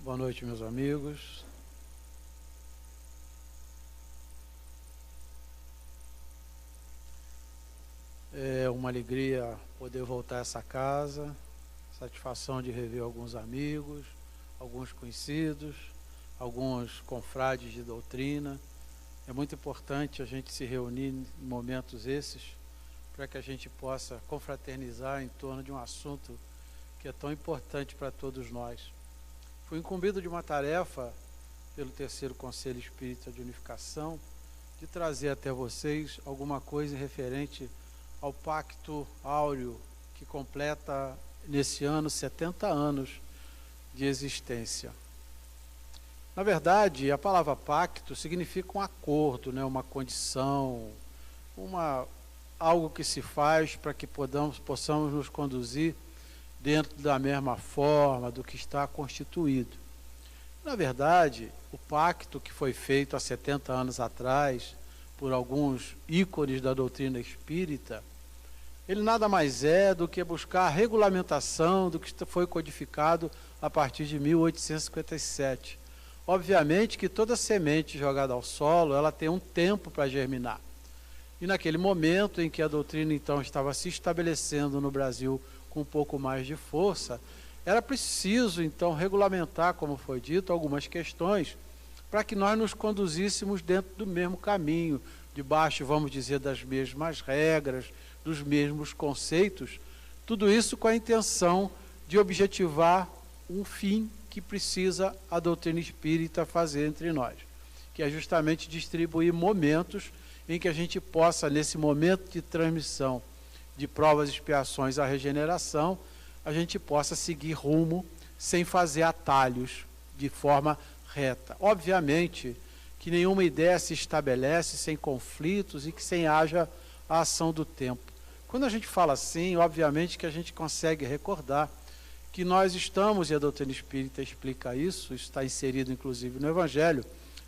Boa noite, meus amigos. É uma alegria poder voltar a essa casa, satisfação de rever alguns amigos, alguns conhecidos, alguns confrades de doutrina. É muito importante a gente se reunir em momentos esses para que a gente possa confraternizar em torno de um assunto que é tão importante para todos nós. Fui incumbido de uma tarefa pelo terceiro Conselho Espírita de Unificação de trazer até vocês alguma coisa referente ao Pacto Áureo, que completa nesse ano 70 anos de existência. Na verdade, a palavra pacto significa um acordo, né? Uma condição, algo que se faz para que possamos nos conduzir dentro da mesma forma do que está constituído. Na verdade, o pacto que foi feito há 70 anos atrás, por alguns ícones da doutrina espírita, ele nada mais é do que buscar a regulamentação do que foi codificado a partir de 1857. Obviamente que toda semente jogada ao solo, ela tem um tempo para germinar. E naquele momento em que a doutrina então estava se estabelecendo no Brasil com um pouco mais de força, era preciso então regulamentar, como foi dito, algumas questões para que nós nos conduzíssemos dentro do mesmo caminho, debaixo, vamos dizer, das mesmas regras, dos mesmos conceitos, tudo isso com a intenção de objetivar um fim que precisa a doutrina espírita fazer entre nós, que é justamente distribuir momentos em que a gente possa, nesse momento de transmissão de provas e expiações à regeneração, a gente possa seguir rumo sem fazer atalhos de forma reta. Obviamente que nenhuma ideia se estabelece sem conflitos e que sem haja a ação do tempo. Quando a gente fala assim, obviamente que a gente consegue recordar que nós estamos, e a doutrina espírita explica isso está inserido inclusive no Evangelho,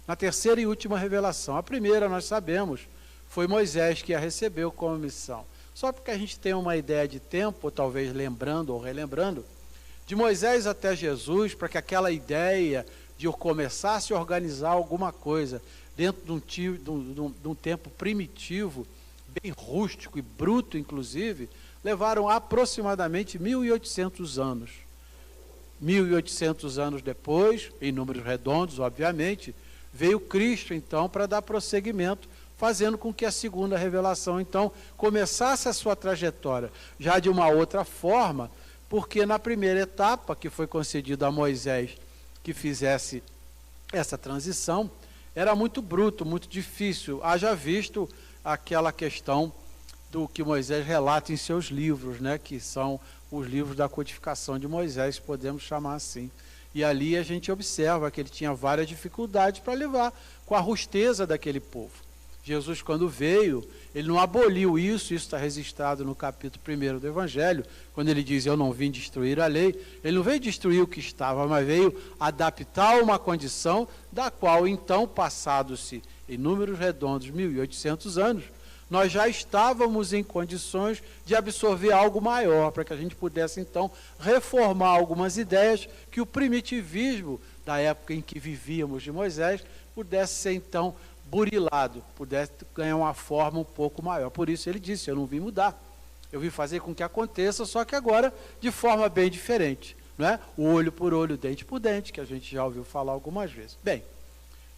na terceira e última revelação. A primeira, nós sabemos, foi Moisés que a recebeu como missão. Só porque a gente tem uma ideia de tempo, ou talvez lembrando ou relembrando, de Moisés até Jesus, para que aquela ideia de começar a se organizar alguma coisa dentro de um tempo primitivo, bem rústico e bruto, inclusive, levaram aproximadamente 1.800 anos. 1.800 anos depois, em números redondos, obviamente, veio Cristo, então, para dar prosseguimento, fazendo com que a segunda revelação, então, começasse a sua trajetória já de uma outra forma, porque na primeira etapa, que foi concedida a Moisés que fizesse essa transição, era muito bruto, muito difícil. Haja visto aquela questão do que Moisés relata em seus livros, né, que são os livros da codificação de Moisés, podemos chamar assim. E ali a gente observa que ele tinha várias dificuldades para levar com a rusteza daquele povo. Jesus, quando veio, ele não aboliu isso está registrado no capítulo 1 do Evangelho, quando ele diz, eu não vim destruir a lei, ele não veio destruir o que estava, mas veio adaptar uma condição da qual, então, passados-se em números redondos 1.800 anos, nós já estávamos em condições de absorver algo maior, para que a gente pudesse, então, reformar algumas ideias que o primitivismo da época em que vivíamos de Moisés pudesse ser, então, burilado, pudesse ganhar uma forma um pouco maior. Por isso ele disse, eu não vim mudar, eu vim fazer com que aconteça, só que agora de forma bem diferente, não é? Olho por olho, dente por dente, que a gente já ouviu falar algumas vezes. Bem,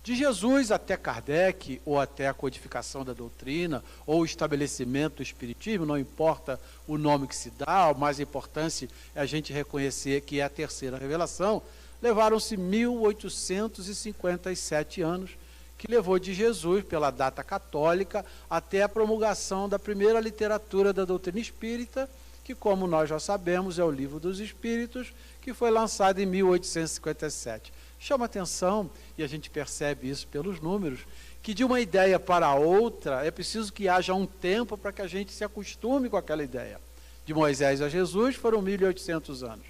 de Jesus até Kardec, ou até a codificação da doutrina, ou o estabelecimento do espiritismo, não importa o nome que se dá, o mais importante é a gente reconhecer que é a terceira revelação, levaram-se 1.857 anos, que levou de Jesus, pela data católica, até a promulgação da primeira literatura da doutrina espírita, que, como nós já sabemos, é o Livro dos Espíritos, que foi lançado em 1857. Chama atenção, e a gente percebe isso pelos números, que de uma ideia para outra é preciso que haja um tempo para que a gente se acostume com aquela ideia. De Moisés a Jesus foram 1.800 anos.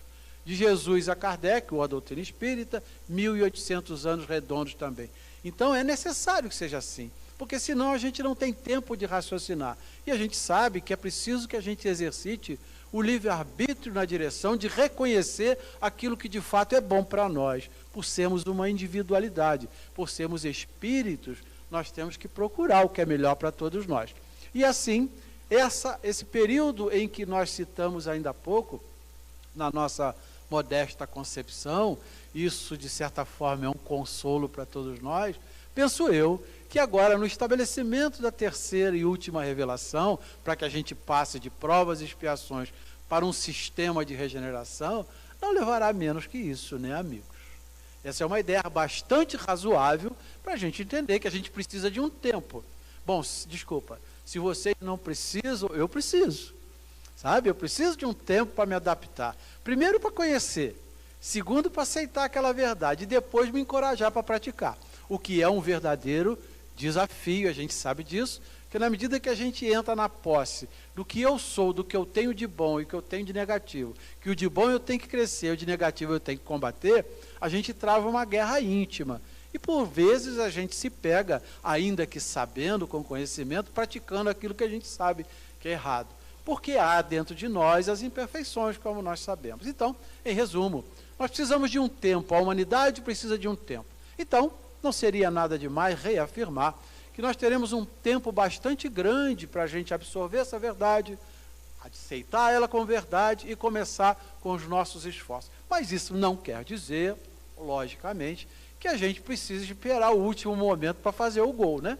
De Jesus a Kardec, ou a doutrina espírita, 1.800 anos redondos também. Então é necessário que seja assim, porque senão a gente não tem tempo de raciocinar. E a gente sabe que é preciso que a gente exercite o livre-arbítrio na direção de reconhecer aquilo que de fato é bom para nós. Por sermos uma individualidade, por sermos espíritos, nós temos que procurar o que é melhor para todos nós. E assim, esse período em que nós citamos ainda há pouco, na nossa modesta concepção, isso de certa forma é um consolo para todos nós, penso eu que agora no estabelecimento da terceira e última revelação, para que a gente passe de provas e expiações para um sistema de regeneração, não levará menos que isso, né, amigos? Essa é uma ideia bastante razoável para a gente entender que a gente precisa de um tempo. Bom, desculpa, se vocês não precisam, eu preciso. Sabe? Eu preciso de um tempo para me adaptar. Primeiro para conhecer, segundo para aceitar aquela verdade e depois me encorajar para praticar. O que é um verdadeiro desafio, a gente sabe disso, que na medida que a gente entra na posse do que eu sou, do que eu tenho de bom e que eu tenho de negativo, que o de bom eu tenho que crescer, o de negativo eu tenho que combater, a gente trava uma guerra íntima. E por vezes a gente se pega, ainda que sabendo, com conhecimento, praticando aquilo que a gente sabe que é errado. Porque há dentro de nós as imperfeições, como nós sabemos. Então, em resumo, nós precisamos de um tempo, a humanidade precisa de um tempo. Então, não seria nada demais reafirmar que nós teremos um tempo bastante grande para a gente absorver essa verdade, aceitar ela como verdade e começar com os nossos esforços. Mas isso não quer dizer, logicamente, que a gente precisa esperar o último momento para fazer o gol, né?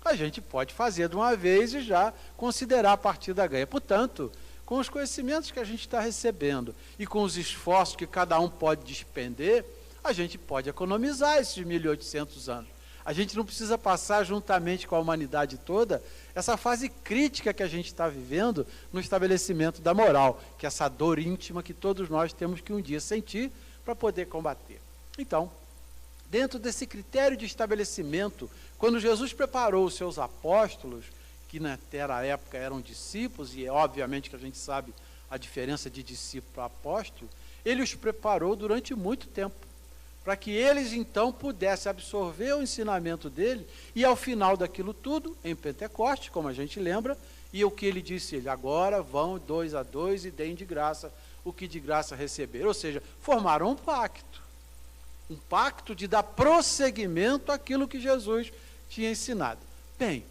A gente pode fazer de uma vez e já considerar a partida ganha. Portanto, com os conhecimentos que a gente está recebendo e com os esforços que cada um pode despender, a gente pode economizar esses 1.800 anos. A gente não precisa passar juntamente com a humanidade toda essa fase crítica que a gente está vivendo no estabelecimento da moral, que é essa dor íntima que todos nós temos que um dia sentir para poder combater. Então, dentro desse critério de estabelecimento, quando Jesus preparou os seus apóstolos, que naquela época eram discípulos, e obviamente que a gente sabe a diferença de discípulo para apóstolo, ele os preparou durante muito tempo, para que eles então pudessem absorver o ensinamento dele, e ao final daquilo tudo, em Pentecostes, como a gente lembra, e o que ele disse, ele, agora vão 2 a 2 e deem de graça o que de graça receberam, ou seja, formaram um pacto de dar prosseguimento àquilo que Jesus tinha ensinado. Bem,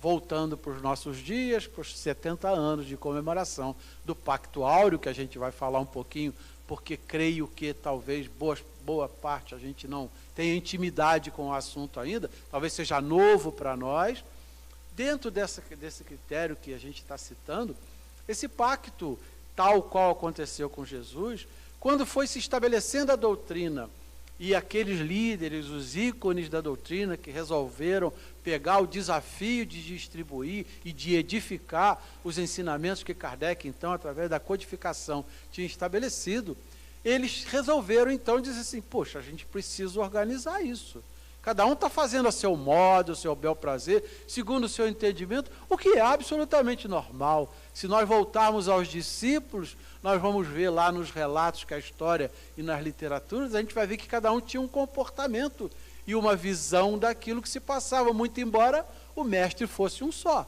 voltando para os nossos dias, para os 70 anos de comemoração do Pacto Áureo, que a gente vai falar um pouquinho, porque creio que talvez boa parte a gente não tenha intimidade com o assunto ainda, talvez seja novo para nós. Dentro desse critério que a gente está citando, esse pacto, tal qual aconteceu com Jesus, quando foi se estabelecendo a doutrina, e aqueles líderes, os ícones da doutrina que resolveram pegar o desafio de distribuir e de edificar os ensinamentos que Kardec, então, através da codificação, tinha estabelecido, eles resolveram, então, dizer assim, poxa, a gente precisa organizar isso. Cada um está fazendo a seu modo, o seu bel prazer, segundo o seu entendimento, o que é absolutamente normal. Se nós voltarmos aos discípulos, nós vamos ver lá nos relatos que a história e nas literaturas, a gente vai ver que cada um tinha um comportamento e uma visão daquilo que se passava, muito embora o mestre fosse um só.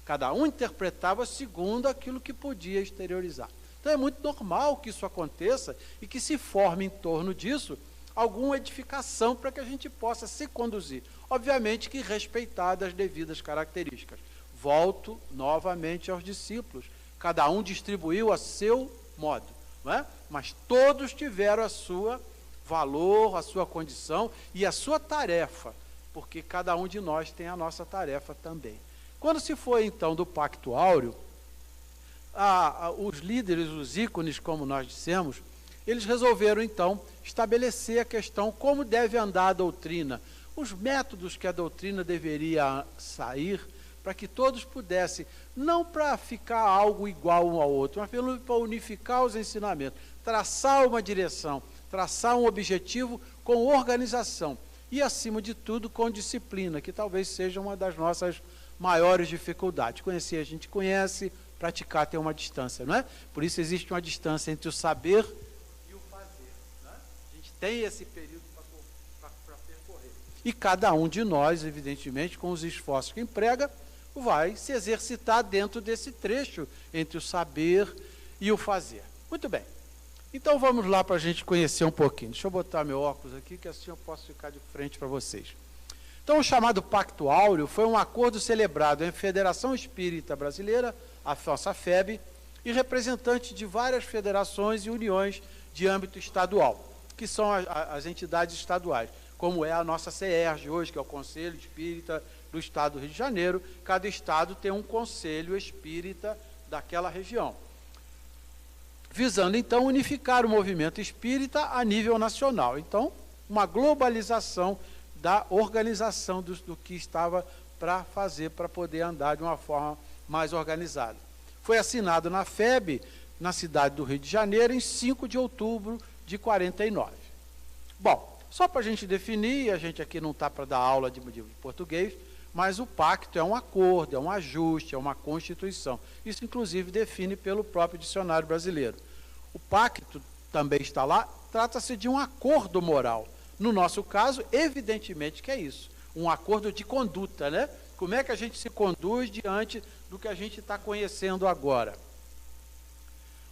Cada um interpretava segundo aquilo que podia exteriorizar. Então é muito normal que isso aconteça e que se forme em torno disso alguma edificação para que a gente possa se conduzir. Obviamente que respeitadas as devidas características. Volto novamente aos discípulos. Cada um distribuiu a seu modo, não é? Mas todos tiveram a sua valor, a sua condição e a sua tarefa, porque cada um de nós tem a nossa tarefa também. Quando se foi então do Pacto Áureo, os líderes, os ícones, como nós dissemos, eles resolveram então estabelecer a questão como deve andar a doutrina, os métodos que a doutrina deveria sair, para que todos pudessem, não para ficar algo igual um ao outro, mas para unificar os ensinamentos, traçar uma direção, traçar um objetivo com organização e, acima de tudo, com disciplina, que talvez seja uma das nossas maiores dificuldades. Conhecer a gente conhece, praticar tem uma distância, não é? Por isso existe uma distância entre o saber e o fazer, não é? A gente tem esse período para percorrer. E cada um de nós, evidentemente, com os esforços que emprega, vai se exercitar dentro desse trecho entre o saber e o fazer. Muito bem. Então vamos lá para a gente conhecer um pouquinho. Deixa eu botar meu óculos aqui, que assim eu posso ficar de frente para vocês. Então o chamado Pacto Áureo foi um acordo celebrado entre a Federação Espírita Brasileira, a nossa FEB, e representantes de várias federações e uniões de âmbito estadual, que são as entidades estaduais, como é a nossa CERJ hoje, que é o Conselho Espírita do Estado do Rio de Janeiro. Cada estado tem um conselho espírita daquela região, visando então unificar o movimento espírita a nível nacional. Então, uma globalização da organização do que estava para fazer, para poder andar de uma forma mais organizada. Foi assinado na FEB, na cidade do Rio de Janeiro, em 5 de outubro de 49. Bom, só para a gente definir, a gente aqui não está para dar aula de português, mas o pacto é um acordo, é um ajuste, é uma constituição. Isso, inclusive, define pelo próprio dicionário brasileiro. O pacto também está lá, trata-se de um acordo moral. No nosso caso, evidentemente que é isso, um acordo de conduta, né? Como é que a gente se conduz diante do que a gente está conhecendo agora?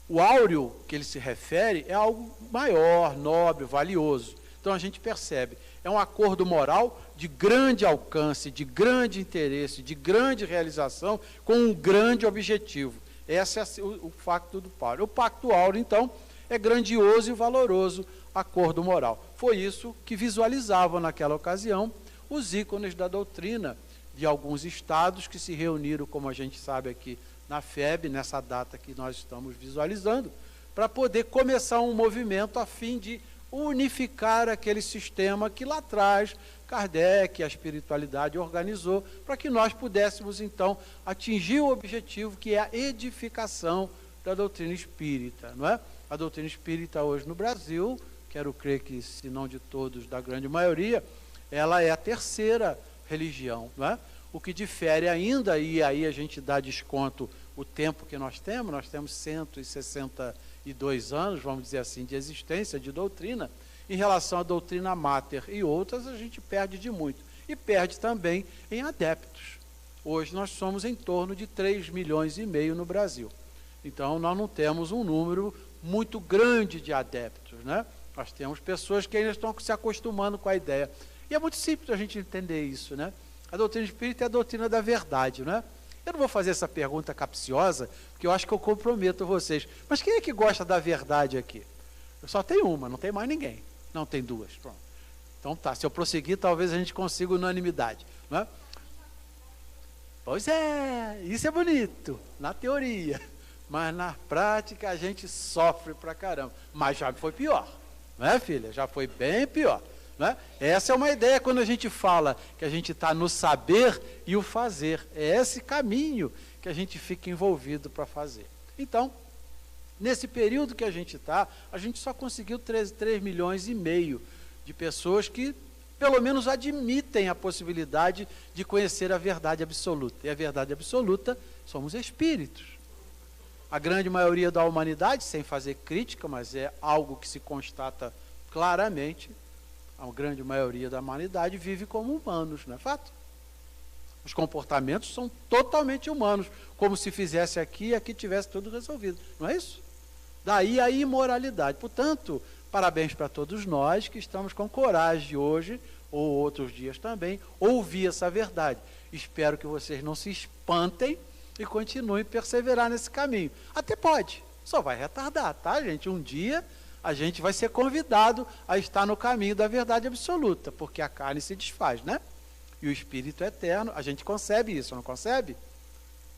O áureo que ele se refere é algo maior, nobre, valioso. Então a gente percebe, é um acordo moral de grande alcance, de grande interesse, de grande realização, com um grande objetivo. Esse é o facto do Paulo. O Pacto Áureo, então, é grandioso e valoroso acordo moral. Foi isso que visualizavam naquela ocasião os ícones da doutrina de alguns estados que se reuniram, como a gente sabe aqui na FEB, nessa data que nós estamos visualizando, para poder começar um movimento a fim de unificar aquele sistema que lá atrás Kardec, a espiritualidade, organizou para que nós pudéssemos, então, atingir o objetivo que é a edificação da doutrina espírita, não é? A doutrina espírita hoje no Brasil, quero crer que, se não de todos, da grande maioria, ela é a terceira religião, não é? O que difere ainda, e aí a gente dá desconto o tempo que nós temos 162 anos, vamos dizer assim, de existência, de doutrina. Em relação à doutrina máter e outras, a gente perde de muito. E perde também em adeptos. Hoje nós somos em torno de 3,5 milhões no Brasil. Então, nós não temos um número muito grande de adeptos, né? Nós temos pessoas que ainda estão se acostumando com a ideia. E é muito simples a gente entender isso, né? A doutrina espírita é a doutrina da verdade, não é? Eu não vou fazer essa pergunta capciosa, porque eu acho que eu comprometo vocês. Mas quem é que gosta da verdade aqui? Eu só tenho uma, não tem mais ninguém. Não, tem duas. Pronto. Então tá, se eu prosseguir, talvez a gente consiga unanimidade, não é? Pois é, isso é bonito, na teoria. Mas na prática a gente sofre pra caramba. Mas já foi pior, não é, filha? Já foi bem pior. Né? Essa é uma ideia quando a gente fala que a gente está no saber e o fazer. É esse caminho que a gente fica envolvido para fazer. Então, nesse período que a gente está, a gente só conseguiu 3,5 milhões de pessoas que, pelo menos, admitem a possibilidade de conhecer a verdade absoluta. E a verdade absoluta somos espíritos. A grande maioria da humanidade, sem fazer crítica, mas é algo que se constata claramente, a grande maioria da humanidade vive como humanos, não é fato? Os comportamentos são totalmente humanos, como se fizesse aqui e aqui tivesse tudo resolvido, não é isso? Daí a imoralidade. Portanto, parabéns para todos nós que estamos com coragem hoje, ou outros dias também, ouvir essa verdade. Espero que vocês não se espantem e continuem a perseverar nesse caminho. Até pode, só vai retardar, tá, gente? Um dia a gente vai ser convidado a estar no caminho da verdade absoluta, porque a carne se desfaz, né? E o espírito é eterno, a gente concebe isso, não concebe?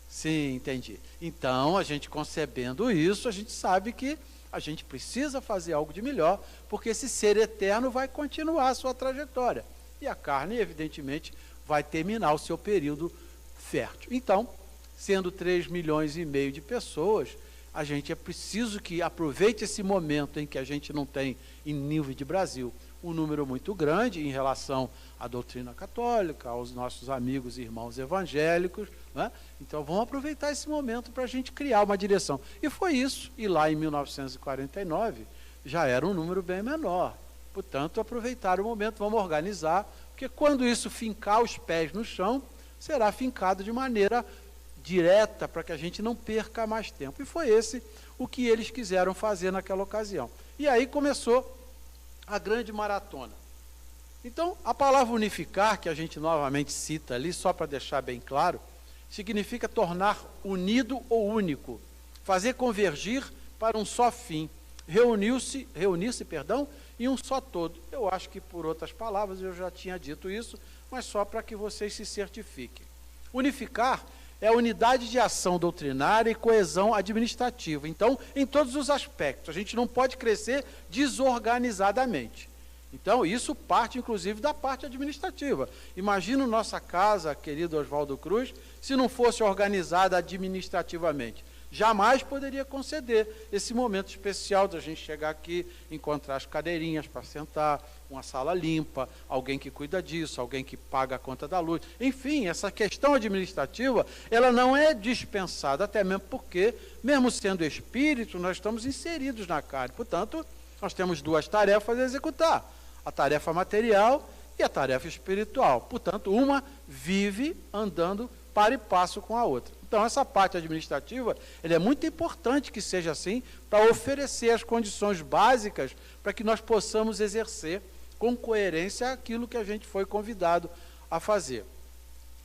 Sim, entendi. Então, a gente concebendo isso, a gente sabe que a gente precisa fazer algo de melhor, porque esse ser eterno vai continuar a sua trajetória. E a carne, evidentemente, vai terminar o seu período fértil. Então, sendo 3,5 milhões de pessoas, a gente é preciso que aproveite esse momento em que a gente não tem, em nível de Brasil, um número muito grande em relação à doutrina católica, aos nossos amigos e irmãos evangélicos, né? Então vamos aproveitar esse momento para a gente criar uma direção. E foi isso, e lá em 1949 já era um número bem menor. Portanto, aproveitar o momento, vamos organizar, porque quando isso fincar os pés no chão, será fincado de maneira direta para que a gente não perca mais tempo. E foi esse o que eles quiseram fazer naquela ocasião. E aí começou a grande maratona. Então, a palavra unificar, que a gente novamente cita ali, só para deixar bem claro, significa tornar unido ou único, fazer convergir para um só fim, reunir-se, em um só todo. Eu acho que, por outras palavras, eu já tinha dito isso, mas só para que vocês se certifiquem. Unificar é a unidade de ação doutrinária e coesão administrativa. Então, em todos os aspectos, a gente não pode crescer desorganizadamente. Então, isso parte, inclusive, da parte administrativa. Imagina nossa casa, querido Oswaldo Cruz, se não fosse organizada administrativamente. Jamais poderia conceder esse momento especial de a gente chegar aqui, encontrar as cadeirinhas para sentar, uma sala limpa, alguém que cuida disso, alguém que paga a conta da luz. Enfim, essa questão administrativa, ela não é dispensada, até mesmo porque, mesmo sendo espírito, nós estamos inseridos na carne. Portanto, nós temos duas tarefas a executar: a tarefa material e a tarefa espiritual. Portanto, uma vive andando para e passo com a outra. Então, essa parte administrativa, é muito importante que seja assim, para oferecer as condições básicas para que nós possamos exercer com coerência aquilo que a gente foi convidado a fazer.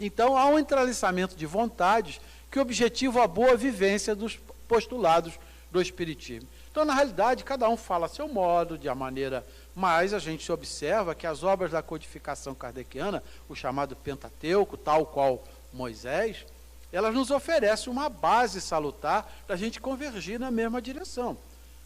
Então, há um entrelaçamento de vontades que objetiva a boa vivência dos postulados do Espiritismo. Então, na realidade, cada um fala a seu modo, de a maneira, mas a gente observa que as obras da codificação kardeciana, o chamado Pentateuco, tal qual Moisés, elas nos oferecem uma base salutar para a gente convergir na mesma direção.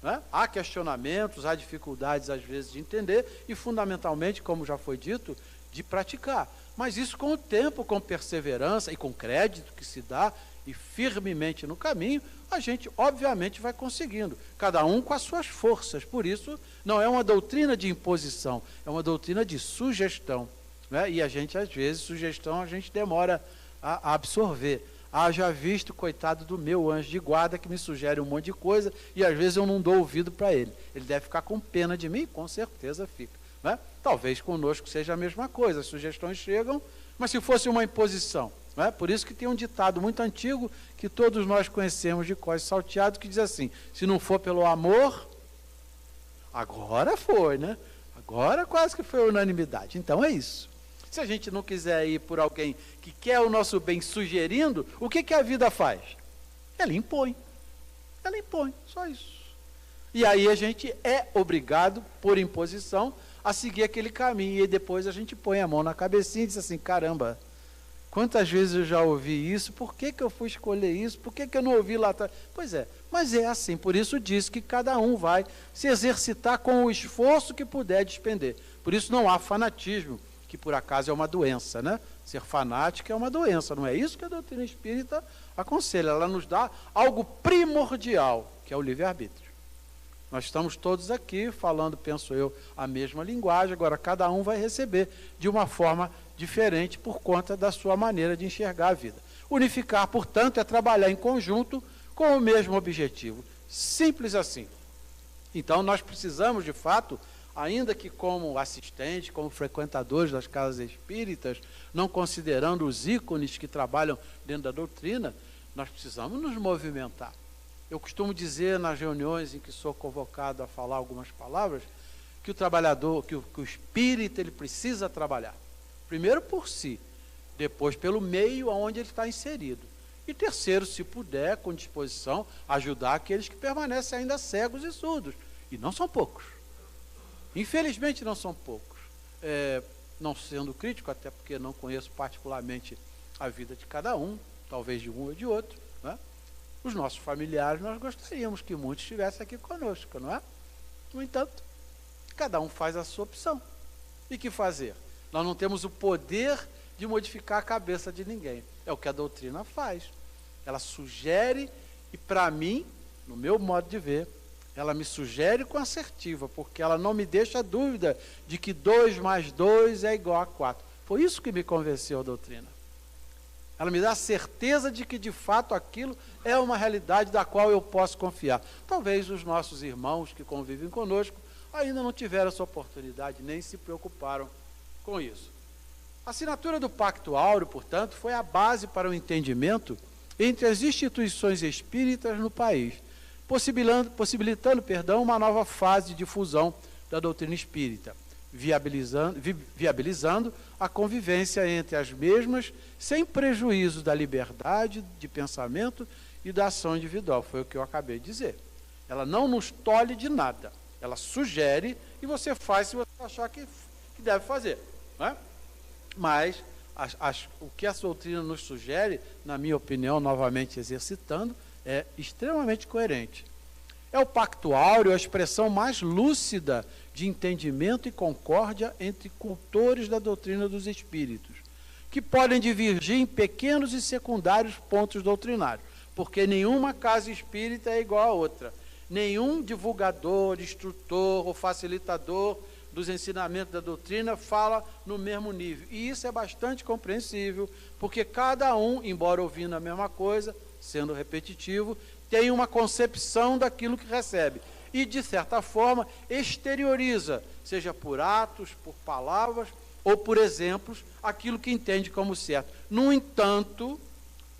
Né? Há questionamentos, há dificuldades, às vezes, de entender e, fundamentalmente, como já foi dito, de praticar. Mas isso, com o tempo, com perseverança e com crédito que se dá, e firmemente no caminho, a gente, obviamente, vai conseguindo, cada um com as suas forças. Por isso, não é uma doutrina de imposição, é uma doutrina de sugestão. Né? E a gente, às vezes, sugestão a gente demora a absorver. Haja visto, coitado do meu anjo de guarda, que me sugere um monte de coisa, e às vezes eu não dou ouvido para ele. Ele deve ficar com pena de mim? Com certeza fica. Né? Talvez conosco seja a mesma coisa, as sugestões chegam, mas se fosse uma imposição. Né? Por isso que tem um ditado muito antigo, que todos nós conhecemos de cós salteado, que diz assim: se não for pelo amor, agora foi, né? Agora quase que foi unanimidade. Então é isso. Se a gente não quiser ir por alguém que quer o nosso bem sugerindo, o que a vida faz? Ela impõe. Ela impõe, só isso. E aí a gente é obrigado, por imposição, a seguir aquele caminho. E depois a gente põe a mão na cabecinha e diz assim: caramba, quantas vezes eu já ouvi isso? Por que eu fui escolher isso? Por que eu não ouvi lá atrás? Pois é, mas é assim. Por isso diz que cada um vai se exercitar com o esforço que puder despender. Por isso não há fanatismo, que por acaso é uma doença, né? Ser fanático é uma doença, não é isso que a doutrina espírita aconselha. Ela nos dá algo primordial, que é o livre-arbítrio. Nós estamos todos aqui falando, penso eu, a mesma linguagem, agora cada um vai receber de uma forma diferente por conta da sua maneira de enxergar a vida. Unificar, portanto, é trabalhar em conjunto com o mesmo objetivo. Simples assim. Então, nós precisamos, de fato, ainda que como assistentes, como frequentadores das casas espíritas, não considerando os ícones que trabalham dentro da doutrina, nós precisamos nos movimentar. Eu costumo dizer nas reuniões em que sou convocado a falar algumas palavras, que o trabalhador, que o espírita, ele precisa trabalhar. Primeiro por si, depois pelo meio onde ele está inserido. E terceiro, se puder, com disposição, ajudar aqueles que permanecem ainda cegos e surdos. E não são poucos. Infelizmente não são poucos. Não sendo crítico, até porque não conheço particularmente a vida de cada um, talvez de um ou de outro, né? Os nossos familiares, nós gostaríamos que muitos estivessem aqui conosco, não é? No entanto, cada um faz a sua opção. E que fazer? Nós não temos o poder de modificar a cabeça de ninguém. É o que a doutrina faz. Ela sugere, e para mim, no meu modo de ver, ela me sugere com assertiva, porque ela não me deixa dúvida de que 2 mais 2 é igual a 4. Foi isso que me convenceu a doutrina. Ela me dá a certeza de que, de fato, aquilo é uma realidade da qual eu posso confiar. Talvez os nossos irmãos que convivem conosco ainda não tiveram essa oportunidade, nem se preocuparam com isso. A assinatura do Pacto Áureo, portanto, foi a base para o entendimento entre as instituições espíritas no país, possibilitando, uma nova fase de difusão da doutrina espírita, viabilizando a convivência entre as mesmas, sem prejuízo da liberdade de pensamento e da ação individual. Foi o que eu acabei de dizer. Ela não nos tolhe de nada. Ela sugere e você faz se você achar que deve fazer. Não é? Mas o que a doutrina nos sugere, na minha opinião, novamente exercitando, é extremamente coerente. É o Pacto Áureo a expressão mais lúcida de entendimento e concórdia entre cultores da doutrina dos espíritos, que podem divergir em pequenos e secundários pontos doutrinários, porque nenhuma casa espírita é igual a outra. Nenhum divulgador, instrutor ou facilitador dos ensinamentos da doutrina fala no mesmo nível. E isso é bastante compreensível, porque cada um, embora ouvindo a mesma coisa, sendo repetitivo, tem uma concepção daquilo que recebe. E, de certa forma, exterioriza, seja por atos, por palavras ou por exemplos, aquilo que entende como certo. No entanto,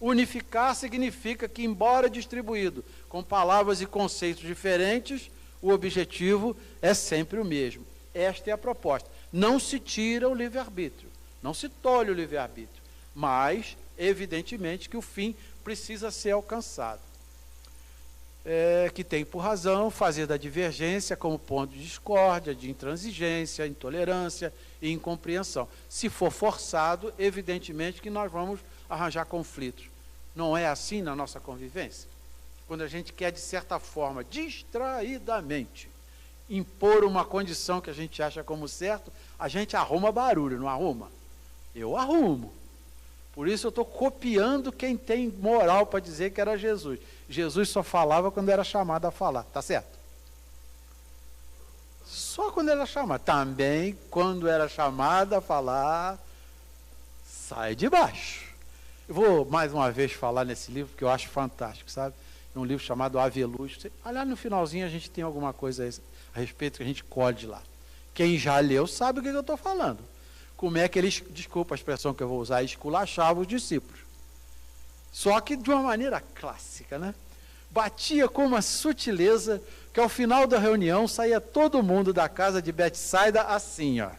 unificar significa que, embora distribuído com palavras e conceitos diferentes, o objetivo é sempre o mesmo. Esta é a proposta. Não se tira o livre-arbítrio, não se tolhe o livre-arbítrio, mas, evidentemente, que o fim precisa ser alcançado. Que tem por razão fazer da divergência como ponto de discórdia, de intransigência, intolerância e incompreensão. Se for forçado, evidentemente que nós vamos arranjar conflitos. Não é assim na nossa convivência? Quando a gente quer, de certa forma, distraidamente, impor uma condição que a gente acha como certo, a gente arruma barulho, não arruma? Eu arrumo. Por isso eu estou copiando quem tem moral para dizer que era Jesus. Jesus só falava quando era chamado a falar, tá certo? Só quando era chamado. Também, quando era chamado a falar, sai de baixo. Eu vou mais uma vez falar nesse livro, que eu acho fantástico, sabe? É um livro chamado Aveluz. Aliás, no finalzinho a gente tem alguma coisa a respeito que a gente colhe de lá. Quem já leu sabe o que eu estou falando. Como é que eles, desculpa a expressão que eu vou usar, esculachavam os discípulos. Só que de uma maneira clássica, né? Batia com uma sutileza que ao final da reunião saía todo mundo da casa de Betsaida assim, ó.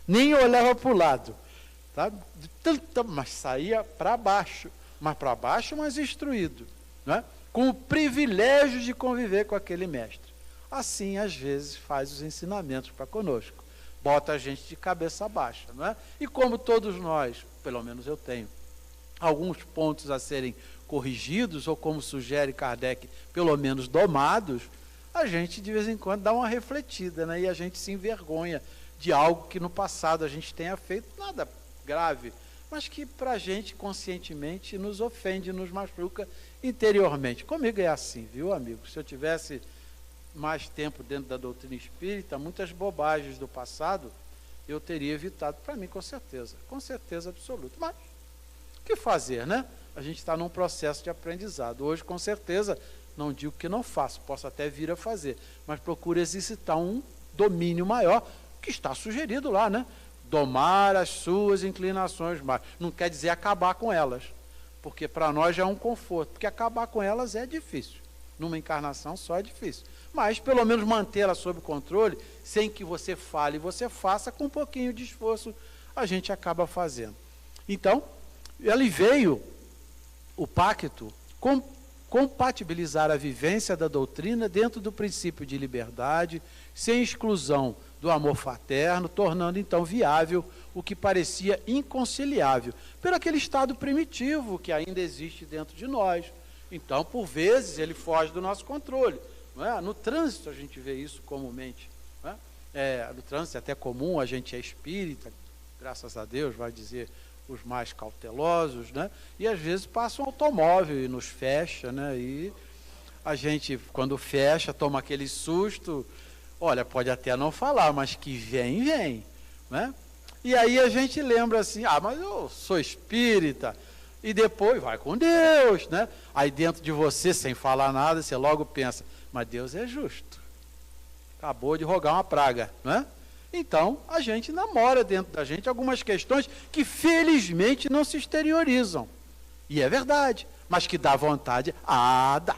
Nem olhava para o lado, tá? Mas saía para baixo, mas instruído, né? Com o privilégio de conviver com aquele mestre. Assim, às vezes, faz os ensinamentos para conosco. Bota a gente de cabeça baixa, não é? E como todos nós, pelo menos eu tenho, alguns pontos a serem corrigidos, ou como sugere Kardec, pelo menos domados, a gente de vez em quando dá uma refletida, né? E a gente se envergonha de algo que no passado a gente tenha feito, nada grave, mas que para a gente conscientemente nos ofende, nos machuca interiormente. Comigo é assim, viu, amigo? Se eu tivesse mais tempo dentro da doutrina espírita, muitas bobagens do passado eu teria evitado, para mim, com certeza absoluta. Mas o que fazer, né? A gente está num processo de aprendizado. Hoje, com certeza, não digo que não faço, posso até vir a fazer, mas procuro exercitar um domínio maior, que está sugerido lá, né? Domar as suas inclinações mais. Não quer dizer acabar com elas, porque para nós já é um conforto, porque acabar com elas é difícil. Numa encarnação só é difícil. Mas, pelo menos, mantê-la sob controle, sem que você fale e você faça, com um pouquinho de esforço, a gente acaba fazendo. Então, ele veio, o pacto, compatibilizar a vivência da doutrina dentro do princípio de liberdade, sem exclusão do amor fraterno, tornando, então, viável o que parecia inconciliável, por aquele estado primitivo que ainda existe dentro de nós. Então, por vezes, ele foge do nosso controle. Não é? No trânsito a gente vê isso comumente. Não é? No trânsito é até comum, a gente é espírita, graças a Deus, vai dizer os mais cautelosos, né? E às vezes passa um automóvel e nos fecha, né? E a gente, quando fecha, toma aquele susto, olha, pode até não falar, mas que vem, né? E aí a gente lembra assim, mas eu sou espírita, e depois vai com Deus, né? Aí dentro de você, sem falar nada, você logo pensa, mas Deus é justo. Acabou de rogar uma praga, não é? Então, a gente namora dentro da gente algumas questões que, felizmente, não se exteriorizam. E é verdade, mas que dá vontade, dá.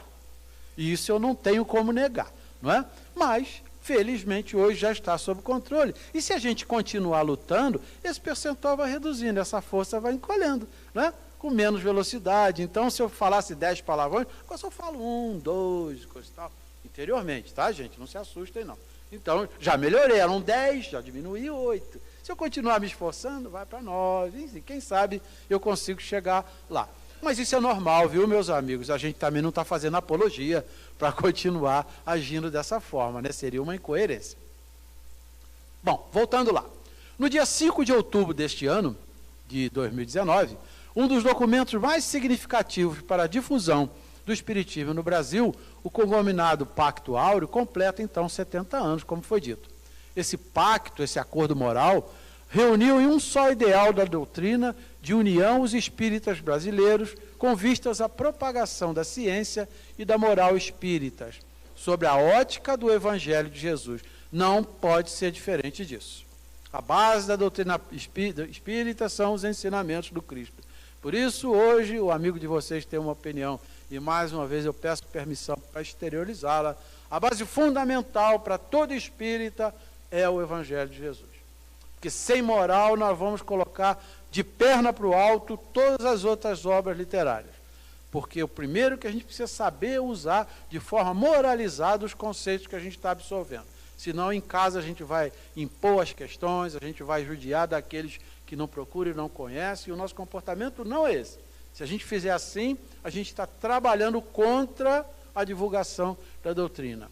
E isso eu não tenho como negar, não é? Mas, felizmente, hoje já está sob controle. E se a gente continuar lutando, esse percentual vai reduzindo, essa força vai encolhendo, não é? Com menos velocidade. Então, se eu falasse 10 palavrões, agora só falo 1, 2, coisa e tal. Interiormente, tá, gente? Não se assustem, não. Então, já melhorei, eram 10, já diminuí 8. Se eu continuar me esforçando, vai para 9. Enfim, quem sabe eu consigo chegar lá. Mas isso é normal, viu, meus amigos? A gente também não está fazendo apologia para continuar agindo dessa forma, né? Seria uma incoerência. Bom, voltando lá. No dia 5 de outubro deste ano, de 2019, um dos documentos mais significativos para a difusão do Espiritismo no Brasil, o conglomerado Pacto Áureo, completa então 70 anos, como foi dito. Esse pacto, esse acordo moral, reuniu em um só ideal da doutrina de união os espíritas brasileiros com vistas à propagação da ciência e da moral espíritas, sobre a ótica do Evangelho de Jesus. Não pode ser diferente disso. A base da doutrina espírita são os ensinamentos do Cristo. Por isso, hoje, o amigo de vocês tem uma opinião, e mais uma vez eu peço permissão para exteriorizá-la. A base fundamental para todo espírita é o Evangelho de Jesus. Porque sem moral nós vamos colocar de perna para o alto todas as outras obras literárias. Porque o primeiro que a gente precisa saber é usar de forma moralizada os conceitos que a gente está absorvendo. Senão em casa a gente vai impor as questões, a gente vai judiar daqueles que não procuram e não conhecem, e o nosso comportamento não é esse. Se a gente fizer assim, a gente está trabalhando contra a divulgação da doutrina.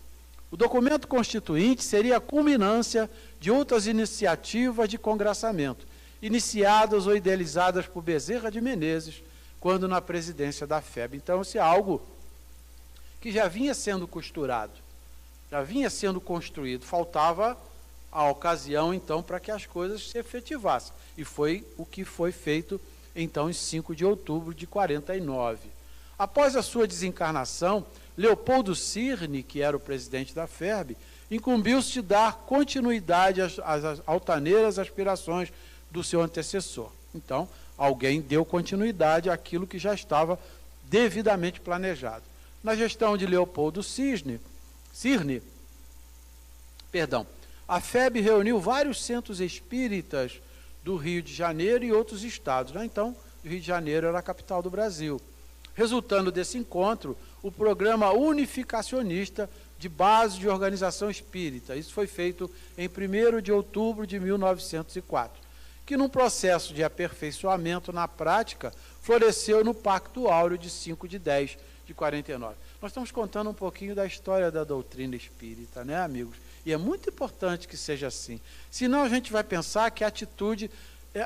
O documento constituinte seria a culminância de outras iniciativas de congraçamento, iniciadas ou idealizadas por Bezerra de Menezes, quando na presidência da FEB. Então, isso é algo que já vinha sendo costurado, já vinha sendo construído. Faltava a ocasião, então, para que as coisas se efetivassem. E foi o que foi feito, então, em 5 de outubro de 49. Após a sua desencarnação, Leopoldo Cirne, que era o presidente da FERB, incumbiu-se de dar continuidade às altaneiras aspirações do seu antecessor. Então, alguém deu continuidade àquilo que já estava devidamente planejado. Na gestão de Leopoldo Cirne, a FEB reuniu vários centros espíritas do Rio de Janeiro e outros estados. Né? Então, o Rio de Janeiro era a capital do Brasil. Resultando desse encontro, o programa unificacionista de base de organização espírita. Isso foi feito em 1º de outubro de 1904, que num processo de aperfeiçoamento na prática, floresceu no Pacto Áureo de 5 de 10 de 49. Nós estamos contando um pouquinho da história da doutrina espírita, né, amigos? E é muito importante que seja assim. Senão a gente vai pensar que a atitude...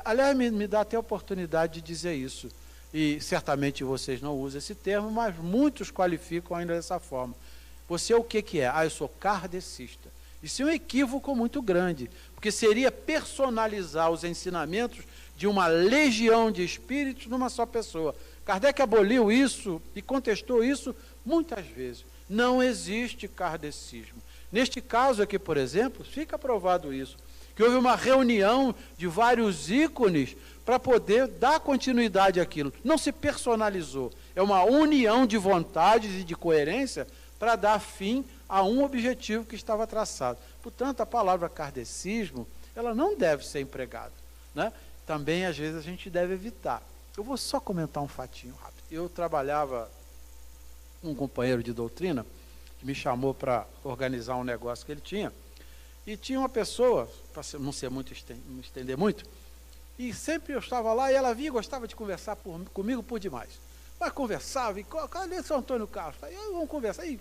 aliás, me dá até a oportunidade de dizer isso. E certamente vocês não usam esse termo, mas muitos qualificam ainda dessa forma. Você o que é? Eu sou kardecista. Isso é um equívoco muito grande, porque seria personalizar os ensinamentos de uma legião de espíritos numa só pessoa. Kardec aboliu isso e contestou isso muitas vezes. Não existe kardecismo. Neste caso aqui, por exemplo, fica provado isso, que houve uma reunião de vários ícones para poder dar continuidade àquilo. Não se personalizou. É uma união de vontades e de coerência para dar fim a um objetivo que estava traçado. Portanto, a palavra kardecismo, ela não deve ser empregada. Né? Também, às vezes, a gente deve evitar. Eu vou só comentar um fatinho rápido. Eu trabalhava com um companheiro de doutrina, que me chamou para organizar um negócio que ele tinha, e tinha uma pessoa, para não estender muito, e sempre eu estava lá, e ela vinha e gostava de conversar comigo por demais. Mas conversava, e cadê São Antônio Carlos? Aí, vamos conversar. E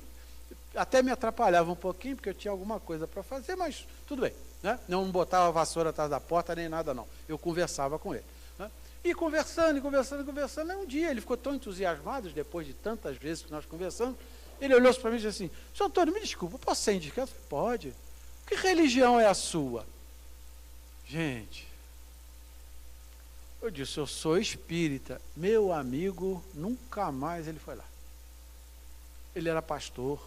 até me atrapalhava um pouquinho, porque eu tinha alguma coisa para fazer, mas tudo bem. Né? Não botava a vassoura atrás da porta, nem nada não. Eu conversava com ele. Né? E conversando, aí um dia ele ficou tão entusiasmado, depois de tantas vezes que nós conversamos, ele olhou para mim e disse assim: Sr. Antônio, me desculpa, posso ser indicado? Eu falei, pode. Que religião é a sua? Gente, eu disse, eu sou espírita. Meu amigo, nunca mais ele foi lá. Ele era pastor.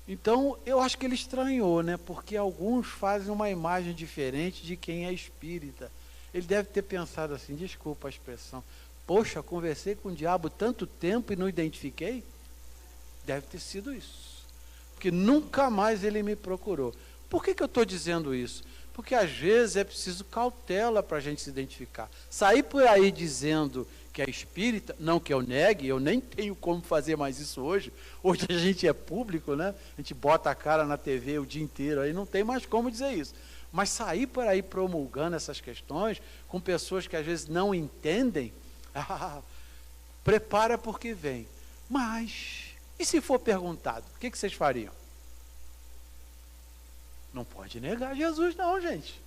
Então, eu acho que ele estranhou, né? Porque alguns fazem uma imagem diferente de quem é espírita. Ele deve ter pensado assim, desculpa a expressão, poxa, conversei com o diabo tanto tempo e não identifiquei? Deve ter sido isso. Porque nunca mais ele me procurou. Por que eu estou dizendo isso? Porque às vezes é preciso cautela para a gente se identificar. Sair por aí dizendo que é espírita, não que eu negue, eu nem tenho como fazer mais isso hoje. Hoje a gente é público, né? A gente bota a cara na TV o dia inteiro, aí não tem mais como dizer isso. Mas sair por aí promulgando essas questões com pessoas que às vezes não entendem, prepara porque vem. Mas, e se for perguntado, o que vocês fariam? Não pode negar Jesus não, gente.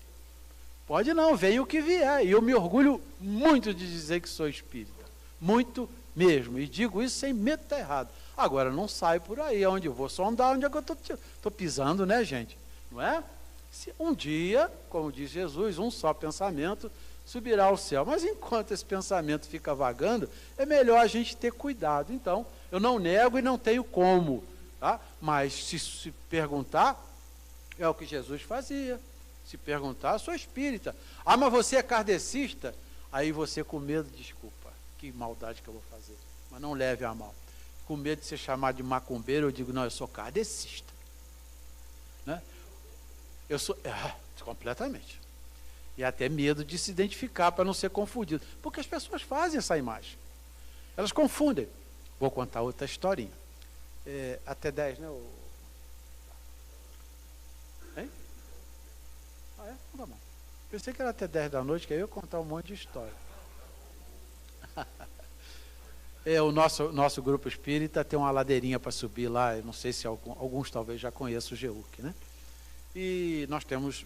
Pode não, venha o que vier. E eu me orgulho muito de dizer que sou espírita. Muito mesmo. E digo isso sem medo de estar errado. Agora, não saio por aí, onde eu vou sondar, onde é que eu estou pisando, né, gente? Não é? Se um dia, como diz Jesus, um só pensamento subirá ao céu. Mas enquanto esse pensamento fica vagando, é melhor a gente ter cuidado. Então, eu não nego e não tenho como. Tá? Mas se perguntar, é o que Jesus fazia. Se perguntar, sou espírita. Ah, mas você é kardecista? Aí você com medo, desculpa, que maldade que eu vou fazer. Mas não leve a mal. Com medo de ser chamado de macumbeiro, eu digo, não, eu sou kardecista. Né? Eu sou, completamente. E até medo de se identificar para não ser confundido. Porque as pessoas fazem essa imagem. Elas confundem. Vou contar outra historinha. Até 10, né? Hein? Ah, é? Tá bom. Pensei que era até 10 da noite, que aí eu ia contar um monte de história. O nosso grupo espírita tem uma ladeirinha para subir lá. Eu não sei se alguns talvez já conheçam o GEUC, né? E nós temos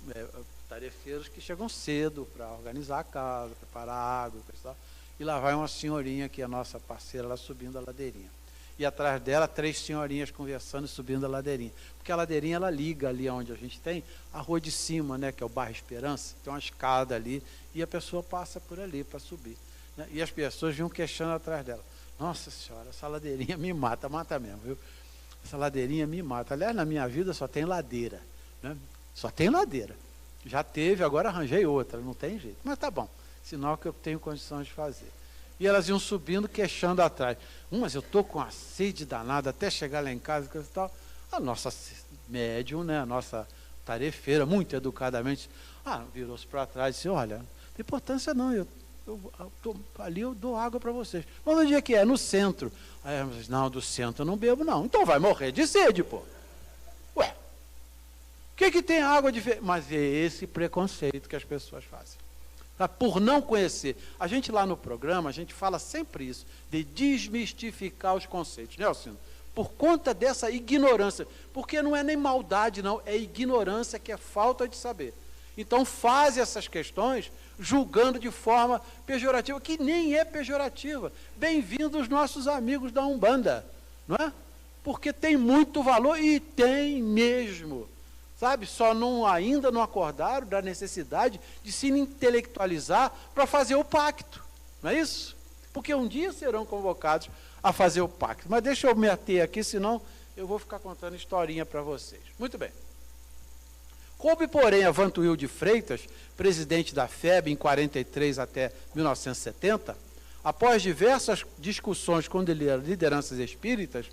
tarefeiros que chegam cedo para organizar a casa, preparar a água e tal. E lá vai uma senhorinha que é a nossa parceira lá subindo a ladeirinha. E atrás dela 3 senhorinhas conversando e subindo a ladeirinha. Porque a ladeirinha ela liga ali onde a gente tem a rua de cima, né, que é o bairro Esperança. Tem uma escada ali e a pessoa passa por ali para subir. Né? E as pessoas vinham queixando atrás dela. Nossa senhora, essa ladeirinha me mata, mata mesmo, viu? Essa ladeirinha me mata. Aliás, na minha vida só tem ladeira. Né? Só tem ladeira. Já teve, agora arranjei outra, não tem jeito. Mas tá bom, sinal que eu tenho condições de fazer. E elas iam subindo, queixando atrás. Mas eu estou com uma sede danada até chegar lá em casa e tal. A nossa médium, né, a nossa tarefeira, muito educadamente, virou-se para trás e disse, olha, não tem importância não, ali eu dou água para vocês. Mas no dia que é? No centro. Aí ela disse, não, do centro eu não bebo não. Então vai morrer de sede, pô. Ué, o que tem água diferente? Mas é esse preconceito que as pessoas fazem. Tá? Por não conhecer. A gente lá no programa, a gente fala sempre isso, de desmistificar os conceitos, né, Alcino? Por conta dessa ignorância. Porque não é nem maldade, não, é ignorância, que é falta de saber. Então faz essas questões julgando de forma pejorativa, que nem é pejorativa. Bem-vindos nossos amigos da Umbanda, não é? Porque tem muito valor, e tem mesmo. Sabe, ainda não acordaram da necessidade de se intelectualizar para fazer o pacto, não é isso? Porque um dia serão convocados a fazer o pacto. Mas deixa eu me ater aqui, senão eu vou ficar contando historinha para vocês. Muito bem. Coube, porém, a Vantuil de Freitas, presidente da FEB em 43 até 1970, após diversas discussões com lideranças espíritas,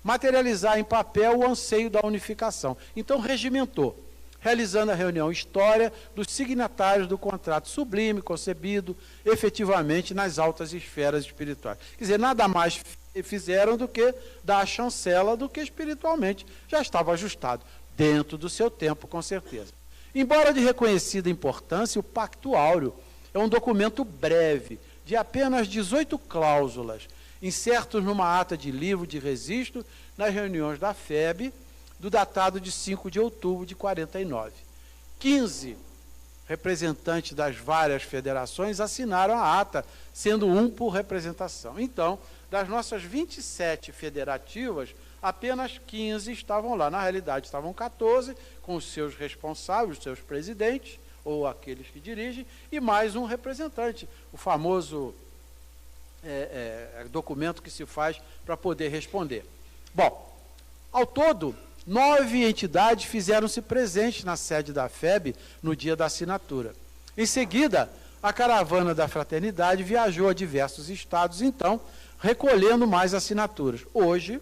materializar em papel o anseio da unificação. Então, regimentou, realizando a reunião história dos signatários do contrato sublime, concebido efetivamente nas altas esferas espirituais. Quer dizer, nada mais fizeram do que dar a chancela do que espiritualmente já estava ajustado, dentro do seu tempo, com certeza. Embora de reconhecida importância, o Pacto Áureo é um documento breve, de apenas 18 cláusulas, incertos numa ata de livro de registro nas reuniões da FEB, do datado de 5 de outubro de 49. 15 representantes das várias federações assinaram a ata, sendo um por representação. Então, das nossas 27 federativas, apenas 15 estavam lá. Na realidade, estavam 14, com os seus responsáveis, os seus presidentes, ou aqueles que dirigem, e mais um representante, o famoso documento que se faz para poder responder. Bom, ao todo, 9 entidades fizeram-se presentes na sede da FEB no dia da assinatura. Em seguida, a caravana da Fraternidade viajou a diversos estados, então, recolhendo mais assinaturas. Hoje,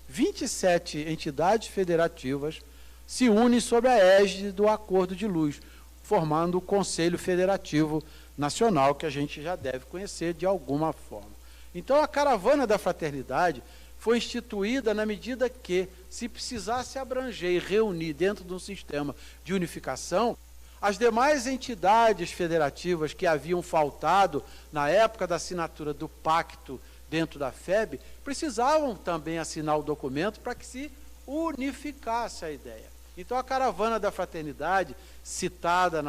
27 entidades federativas se unem sob a égide do Acordo de Luz, formando o Conselho Federativo Nacional, que a gente já deve conhecer de alguma forma. Então, a caravana da Fraternidade foi instituída na medida que, se precisasse abranger e reunir dentro de um sistema de unificação, as demais entidades federativas que haviam faltado na época da assinatura do pacto dentro da FEB, precisavam também assinar o documento para que se unificasse a ideia. Então, a caravana da Fraternidade, citada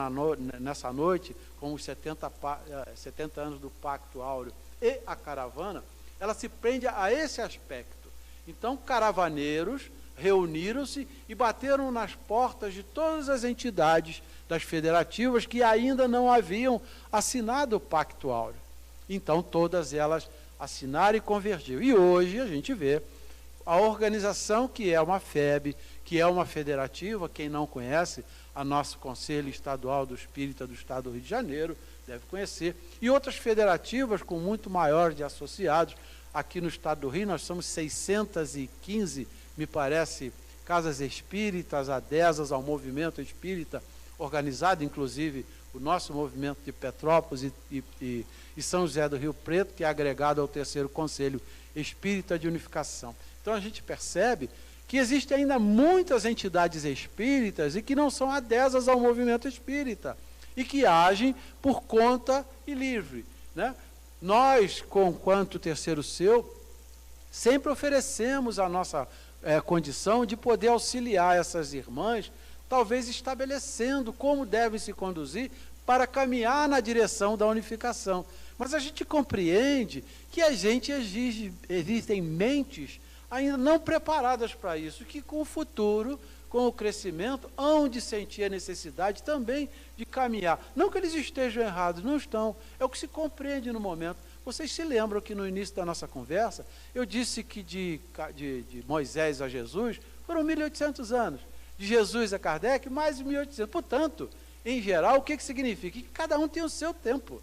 nessa noite, com os 70 anos do Pacto Áureo e a caravana, ela se prende a esse aspecto. Então, caravaneiros reuniram-se e bateram nas portas de todas as entidades das federativas que ainda não haviam assinado o Pacto Áureo. Então, todas elas assinaram e convergiram. E hoje a gente vê a organização que é uma FEB, que é uma federativa, quem não conhece, a nosso Conselho Estadual do Espírita do Estado do Rio de Janeiro deve conhecer, e outras federativas com muito maior de associados. Aqui no Estado do Rio nós somos 615, me parece, casas espíritas adesas ao movimento espírita organizado, inclusive o nosso movimento de Petrópolis e São José do Rio Preto, que é agregado ao 3º Conselho Espírita de Unificação. Então a gente percebe que existem ainda muitas entidades espíritas e que não são adesas ao movimento espírita e que agem por conta e livre, né? Nós, quanto terceiro seu, sempre oferecemos a nossa condição de poder auxiliar essas irmãs, talvez estabelecendo como devem se conduzir para caminhar na direção da unificação. Mas a gente compreende que a gente existem mentes ainda não preparadas para isso, que com o futuro, com o crescimento, hão de sentir a necessidade também de caminhar. Não que eles estejam errados, não estão, é o que se compreende no momento. Vocês se lembram que no início da nossa conversa, eu disse que de Moisés a Jesus foram 1.800 anos, de Jesus a Kardec, mais de 1.800. Portanto, em geral, o que significa? Que cada um tem o seu tempo,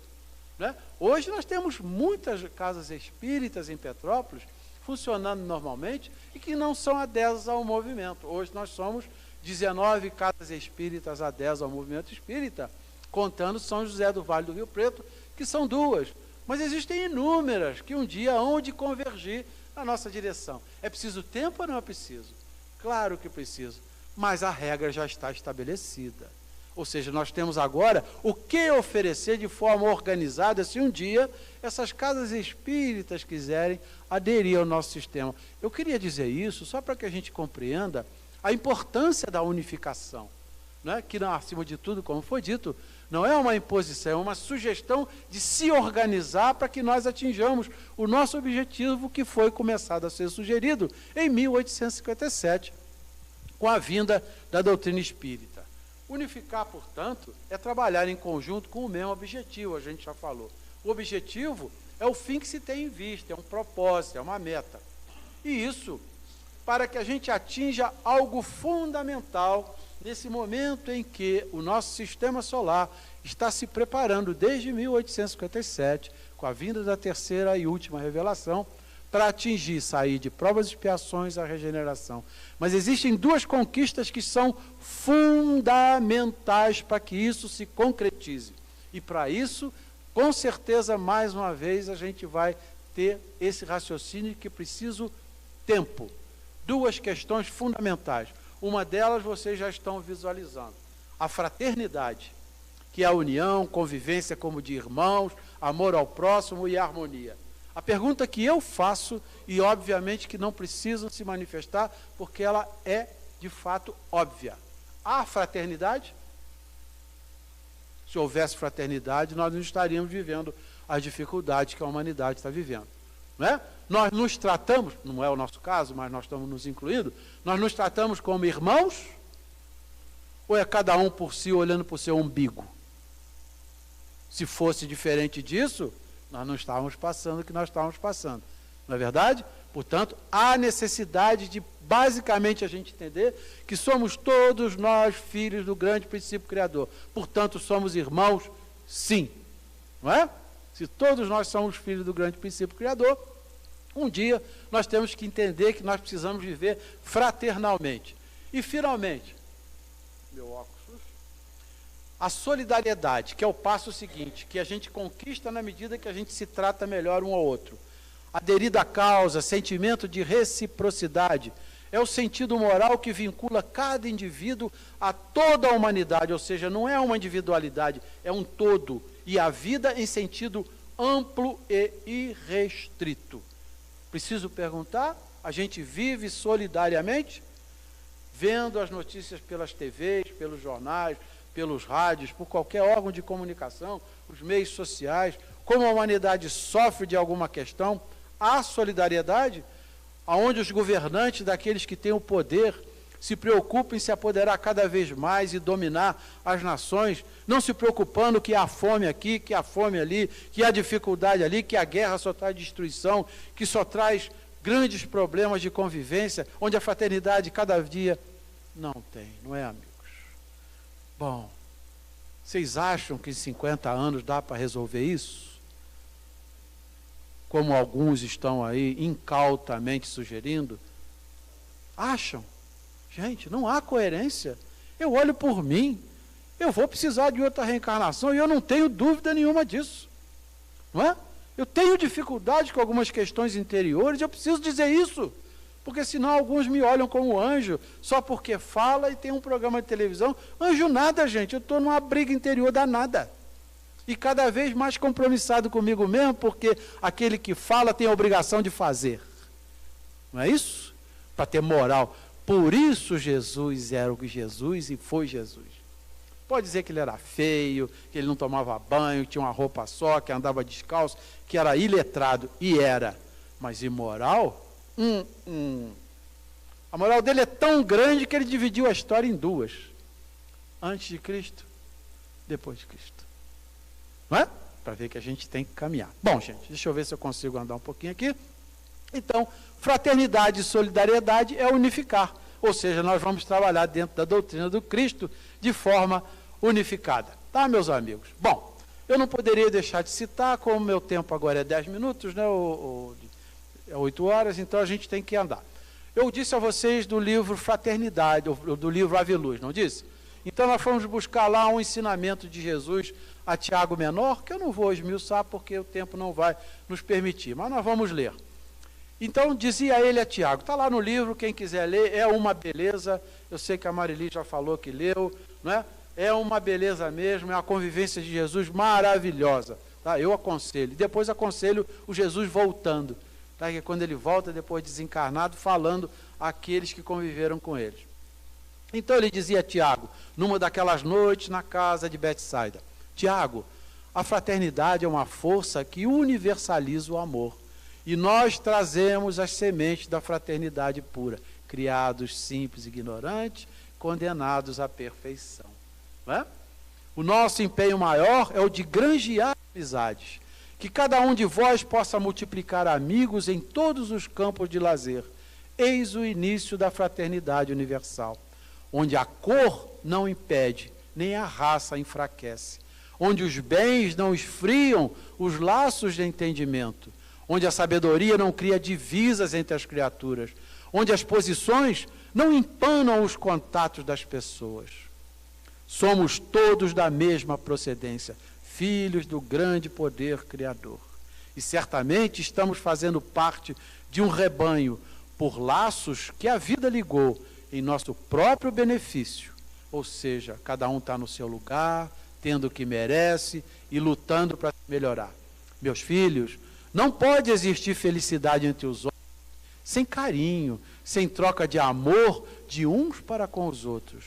né? Hoje nós temos muitas casas espíritas em Petrópolis, funcionando normalmente e que não são adesas ao movimento. Hoje nós somos 19 casas espíritas adesas ao movimento espírita, contando São José do Vale do Rio Preto, que são 2. Mas existem inúmeras que um dia hão de convergir na nossa direção. É preciso tempo ou não é preciso? Claro que preciso, mas a regra já está estabelecida. Ou seja, nós temos agora o que oferecer de forma organizada se um dia essas casas espíritas quiserem aderir ao nosso sistema. Eu queria dizer isso só para que a gente compreenda a importância da unificação, né? Que, acima de tudo, como foi dito, não é uma imposição, é uma sugestão de se organizar para que nós atinjamos o nosso objetivo que foi começado a ser sugerido em 1857, com a vinda da doutrina espírita. Unificar, portanto, é trabalhar em conjunto com o mesmo objetivo, a gente já falou. O objetivo é o fim que se tem em vista, é um propósito, é uma meta. E isso para que a gente atinja algo fundamental nesse momento em que o nosso sistema solar está se preparando desde 1857, com a vinda da 3ª e última revelação, para atingir, sair de provas e expiações à regeneração. Mas existem 2 conquistas que são fundamentais para que isso se concretize. E para isso, com certeza, mais uma vez, a gente vai ter esse raciocínio que preciso tempo. 2 questões fundamentais. Uma delas vocês já estão visualizando. A fraternidade, que é a união, convivência como de irmãos, amor ao próximo e harmonia. A pergunta que eu faço, e obviamente que não precisam se manifestar, porque ela é, de fato, óbvia. Há fraternidade? Se houvesse fraternidade, nós não estaríamos vivendo as dificuldades que a humanidade está vivendo. Não é? Nós nos tratamos, não é o nosso caso, mas nós estamos nos incluindo, nós nos tratamos como irmãos, ou é cada um por si, olhando para o seu umbigo? Se fosse diferente disso, nós não estávamos passando o que nós estávamos passando. Não é verdade? Portanto, há necessidade de, basicamente, a gente entender que somos todos nós filhos do grande princípio criador. Portanto, somos irmãos, sim. Não é? Se todos nós somos filhos do grande princípio criador, um dia nós temos que entender que nós precisamos viver fraternalmente. E, finalmente, meu óculos, a solidariedade, que é o passo seguinte, que a gente conquista na medida que a gente se trata melhor um ao outro. Aderida à causa, sentimento de reciprocidade, é o sentido moral que vincula cada indivíduo a toda a humanidade, ou seja, não é uma individualidade, é um todo, e a vida em sentido amplo e irrestrito. Preciso perguntar, a gente vive solidariamente? Vendo as notícias pelas TVs, pelos jornais, pelos rádios, por qualquer órgão de comunicação, os meios sociais, como a humanidade sofre de alguma questão, há solidariedade, onde os governantes daqueles que têm o poder se preocupam em se apoderar cada vez mais e dominar as nações, não se preocupando que há fome aqui, que há fome ali, que há dificuldade ali, que a guerra só traz destruição, que só traz grandes problemas de convivência, onde a fraternidade cada dia não tem, não é, amigos? Bom, vocês acham que em 50 anos dá para resolver isso? Como alguns estão aí incautamente sugerindo? Acham? Gente, não há coerência. Eu olho por mim, eu vou precisar de outra reencarnação e eu não tenho dúvida nenhuma disso. Não é? Eu tenho dificuldade com algumas questões interiores, eu preciso dizer isso. Porque senão alguns me olham como anjo, só porque fala e tem um programa de televisão. Anjo nada, gente, eu estou numa briga interior danada. E cada vez mais compromissado comigo mesmo, porque aquele que fala tem a obrigação de fazer. Não é isso? Para ter moral. Por isso Jesus era o que Jesus e foi Jesus. Pode dizer que ele era feio, que ele não tomava banho, tinha uma roupa só, que andava descalço, que era iletrado, e era. Mas imoral? A moral dele é tão grande que ele dividiu a história em duas. Antes de Cristo, depois de Cristo. Não é? Para ver que a gente tem que caminhar. Bom, gente, deixa eu ver se eu consigo andar um pouquinho aqui. Então, fraternidade e solidariedade é unificar. Ou seja, nós vamos trabalhar dentro da doutrina do Cristo de forma unificada. Tá, meus amigos? Bom, eu não poderia deixar de citar, como o meu tempo agora é 10 minutos, né, é 8 horas, então a gente tem que andar. Eu disse a vocês do livro Fraternidade, do livro Ave Luz, não disse? Então nós fomos buscar lá um ensinamento de Jesus a Tiago Menor, que eu não vou esmiuçar porque o tempo não vai nos permitir, mas nós vamos ler. Então dizia ele a Tiago, está lá no livro, quem quiser ler, é uma beleza, eu sei que a Marili já falou que leu, não é? É uma beleza mesmo, é uma convivência de Jesus maravilhosa, tá? Eu aconselho, depois aconselho o Jesus voltando, tá? Que é quando ele volta, depois desencarnado, falando àqueles que conviveram com ele. Então ele dizia a Tiago, numa daquelas noites na casa de Betsaida, Tiago, a fraternidade é uma força que universaliza o amor, e nós trazemos as sementes da fraternidade pura, criados simples e ignorantes, condenados à perfeição. Não é? O nosso empenho maior é o de granjear amizades, que cada um de vós possa multiplicar amigos em todos os campos de lazer. Eis o início da fraternidade universal, onde a cor não impede, nem a raça enfraquece, onde os bens não esfriam os laços de entendimento, onde a sabedoria não cria divisas entre as criaturas, onde as posições não empanam os contatos das pessoas. Somos todos da mesma procedência, filhos do grande poder criador. E certamente estamos fazendo parte de um rebanho por laços que a vida ligou em nosso próprio benefício. Ou seja, cada um está no seu lugar, tendo o que merece e lutando para melhorar. Meus filhos, não pode existir felicidade entre os homens sem carinho, sem troca de amor de uns para com os outros.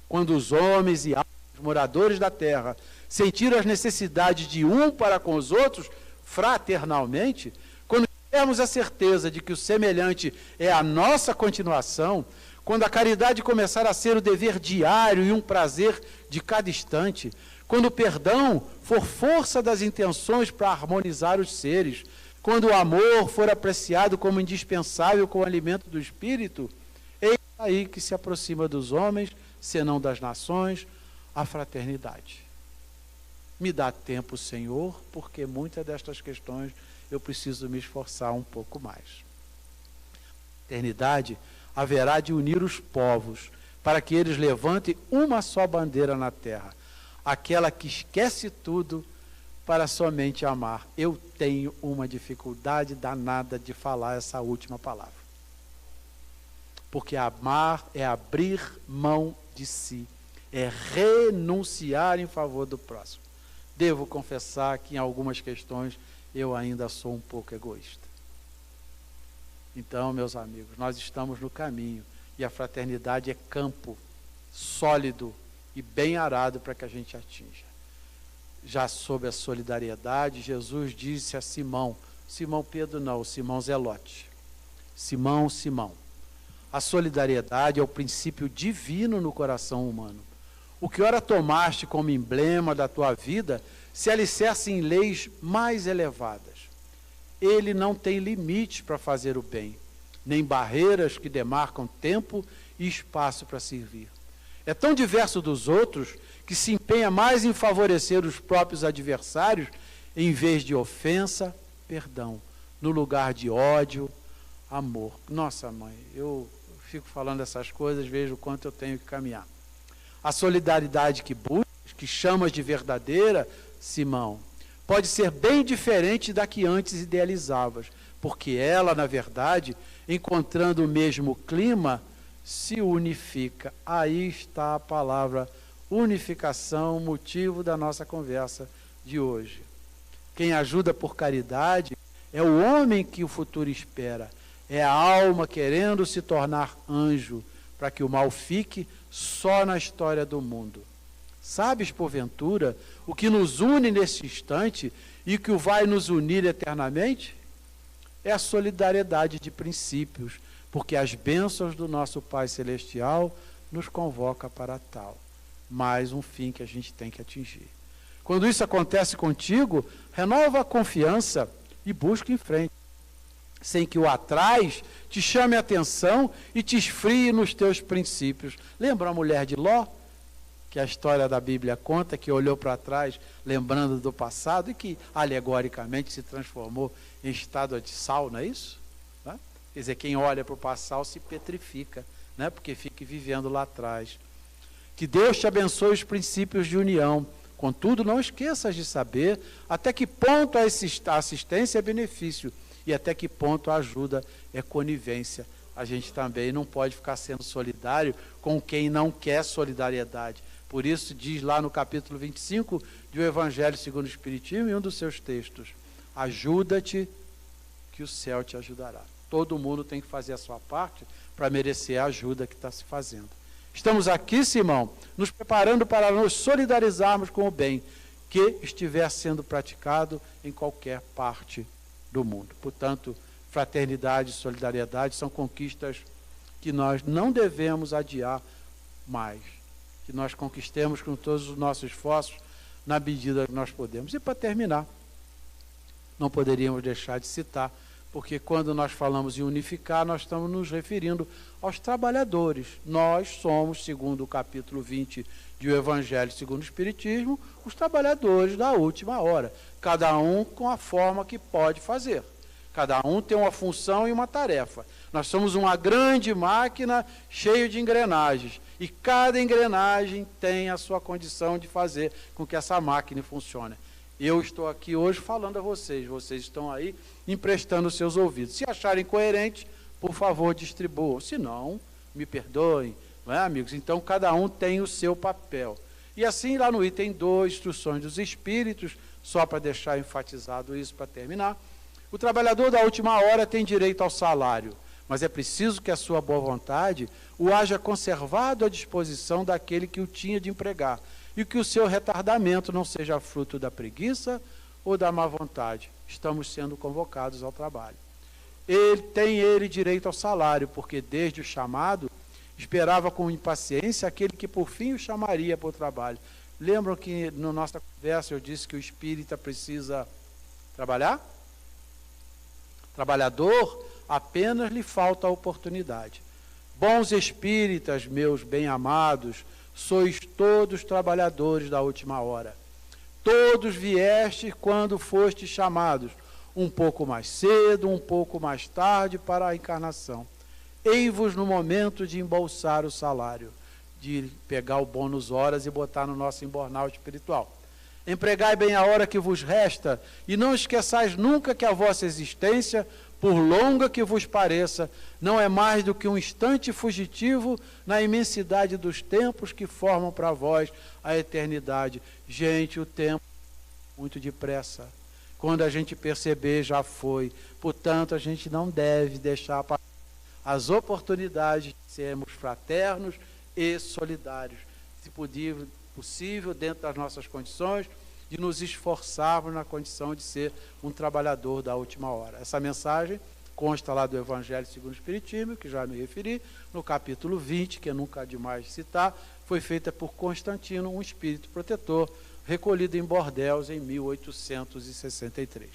Quando os homens e os moradores da terra sentiram as necessidades de um para com os outros, fraternalmente, quando tivermos a certeza de que o semelhante é a nossa continuação, quando a caridade começar a ser o dever diário e um prazer de cada instante, quando o perdão for força das intenções para harmonizar os seres, Quando o amor for apreciado como indispensável como alimento do espírito, eis aí que se aproxima dos homens, senão das nações, a fraternidade. Me dá tempo, Senhor, porque muitas destas questões eu preciso me esforçar um pouco mais. A fraternidade haverá de unir os povos, para que eles levantem uma só bandeira na terra, aquela que esquece tudo para somente amar. Eu tenho uma dificuldade danada de falar essa última palavra. Porque amar é abrir mão de si, é renunciar em favor do próximo. Devo confessar que em algumas questões eu ainda sou um pouco egoísta. Então, meus amigos, nós estamos no caminho e a fraternidade é campo sólido e bem arado para que a gente atinja. Já sob a solidariedade, Jesus disse a Simão, Simão Pedro não, Simão Zelote, Simão, a solidariedade é o princípio divino no coração humano. O que ora tomaste como emblema da tua vida se alicerce em leis mais elevadas. Ele não tem limite para fazer o bem, nem barreiras que demarcam tempo e espaço para servir. É tão diverso dos outros que se empenha mais em favorecer os próprios adversários, em vez de ofensa, perdão, no lugar de ódio, amor. Nossa, mãe, eu fico falando essas coisas, vejo o quanto eu tenho que caminhar. A solidariedade que buscas, que chamas de verdadeira, Simão, pode ser bem diferente da que antes idealizavas, porque ela, na verdade, encontrando o mesmo clima, se unifica. Aí está a palavra unificação, motivo da nossa conversa de hoje. Quem ajuda por caridade é o homem que o futuro espera, é a alma querendo se tornar anjo, para que o mal fique só na história do mundo. Sabes, porventura, o que nos une nesse instante e o que vai nos unir eternamente? É a solidariedade de princípios, porque as bênçãos do nosso Pai Celestial nos convoca para tal. Mais um fim que a gente tem que atingir. Quando isso acontece contigo, renova a confiança e busca em frente, sem que o atrás te chame a atenção e te esfrie nos teus princípios. Lembra a mulher de Ló? Que a história da Bíblia conta, que olhou para trás, lembrando do passado, e que alegoricamente se transformou em estátua de sal, não é isso? Né? Quer dizer, quem olha para o passado se petrifica, né? Porque fica vivendo lá atrás. Que Deus te abençoe os princípios de união. Contudo, não esqueças de saber até que ponto a assistência é benefício e até que ponto a ajuda é conivência. A gente também não pode ficar sendo solidário com quem não quer solidariedade. Por isso diz lá no capítulo 25 do Evangelho segundo o Espiritismo, em um dos seus textos, ajuda-te que o céu te ajudará. Todo mundo tem que fazer a sua parte para merecer a ajuda que está se fazendo. Estamos aqui, Simão, nos preparando para nos solidarizarmos com o bem que estiver sendo praticado em qualquer parte do mundo. Portanto, fraternidade e solidariedade são conquistas que nós não devemos adiar mais, que nós conquistemos com todos os nossos esforços na medida que nós podemos. E para terminar, não poderíamos deixar de citar, porque quando nós falamos em unificar, nós estamos nos referindo aos trabalhadores. Nós somos, segundo o capítulo 20 do Evangelho segundo o Espiritismo, os trabalhadores da última hora, cada um com a forma que pode fazer. Cada um tem uma função e uma tarefa. Nós somos uma grande máquina cheia de engrenagens. E cada engrenagem tem a sua condição de fazer com que essa máquina funcione. Eu estou aqui hoje falando a vocês. Vocês estão aí emprestando seus ouvidos. Se acharem coerente, por favor, distribuam. Se não, me perdoem. Não é, amigos? Então, cada um tem o seu papel. E assim, lá no item 2, instruções dos espíritos, só para deixar enfatizado isso para terminar, o trabalhador da última hora tem direito ao salário, mas é preciso que a sua boa vontade o haja conservado à disposição daquele que o tinha de empregar, e que o seu retardamento não seja fruto da preguiça ou da má vontade. Estamos sendo convocados ao trabalho. Ele direito ao salário, porque desde o chamado esperava com impaciência aquele que por fim o chamaria para o trabalho. Lembram que na nossa conversa eu disse que o espírita precisa trabalhar? Trabalhador, apenas lhe falta a oportunidade. Bons espíritas, meus bem-amados, sois todos trabalhadores da última hora. Todos viestes quando fostes chamados, um pouco mais cedo, um pouco mais tarde para a encarnação. Ei-vos no momento de embolsar o salário, de pegar o bônus horas e botar no nosso embornal espiritual. Empregai bem a hora que vos resta, e não esqueçais nunca que a vossa existência, por longa que vos pareça, não é mais do que um instante fugitivo na imensidade dos tempos que formam para vós a eternidade. Gente, o tempo é muito depressa. Quando a gente perceber, já foi. Portanto, a gente não deve deixar passar as oportunidades de sermos fraternos e solidários. Se possível, dentro das nossas condições, de nos esforçarmos na condição de ser um trabalhador da última hora. Essa mensagem consta lá do Evangelho segundo o Espiritismo, que já me referi, no capítulo 20, que é nunca demais citar, foi feita por Constantino, um espírito protetor, recolhido em Bordeaux em 1863.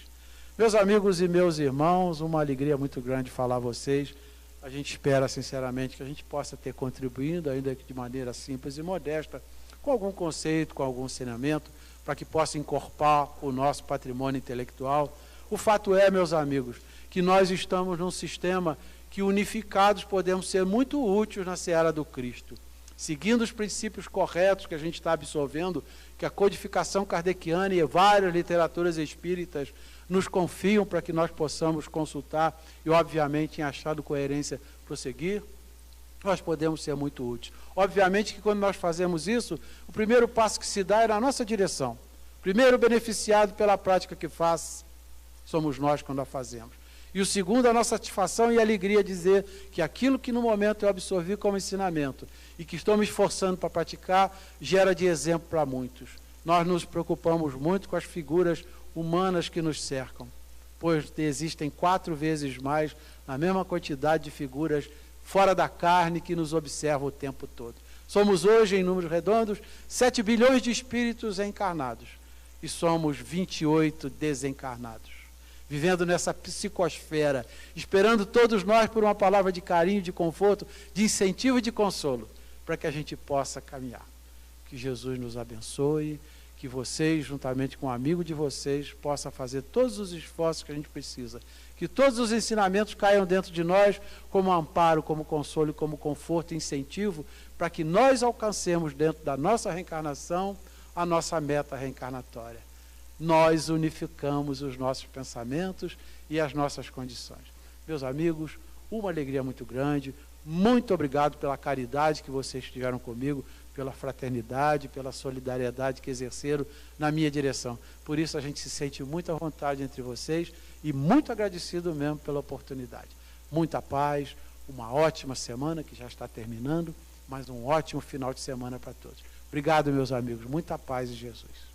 Meus amigos e meus irmãos, uma alegria muito grande falar a vocês. A gente espera, sinceramente, que a gente possa ter contribuído, ainda que de maneira simples e modesta, com algum conceito, com algum ensinamento, para que possa encorpar o nosso patrimônio intelectual. O fato é, meus amigos, que nós estamos num sistema que, unificados, podemos ser muito úteis na seara do Cristo. Seguindo os princípios corretos que a gente está absorvendo, que a codificação kardeciana e várias literaturas espíritas nos confiam para que nós possamos consultar e, obviamente, em achado coerência, prosseguir, nós podemos ser muito úteis. Obviamente que quando nós fazemos isso, o primeiro passo que se dá é na nossa direção. Primeiro beneficiado pela prática que faz, somos nós quando a fazemos. E o segundo, a nossa satisfação e alegria dizer que aquilo que no momento eu absorvi como ensinamento e que estou me esforçando para praticar, gera de exemplo para muitos. Nós nos preocupamos muito com as figuras humanas que nos cercam, pois existem 4 vezes mais, na mesma quantidade de figuras fora da carne que nos observam o tempo todo. Somos hoje, em números redondos, 7 bilhões de espíritos encarnados e somos 28 desencarnados, vivendo nessa psicosfera, esperando todos nós por uma palavra de carinho, de conforto, de incentivo e de consolo, para que a gente possa caminhar. Que Jesus nos abençoe, que vocês, juntamente com um amigo de vocês, possam fazer todos os esforços que a gente precisa. Que todos os ensinamentos caiam dentro de nós como amparo, como consolo, como conforto e incentivo, para que nós alcancemos dentro da nossa reencarnação a nossa meta reencarnatória. Nós unificamos os nossos pensamentos e as nossas condições. Meus amigos, uma alegria muito grande. Muito obrigado pela caridade que vocês tiveram comigo, pela fraternidade, pela solidariedade que exerceram na minha direção. Por isso a gente se sente muito à vontade entre vocês e muito agradecido mesmo pela oportunidade. Muita paz, uma ótima semana que já está terminando, mas um ótimo final de semana para todos. Obrigado, meus amigos. Muita paz em Jesus.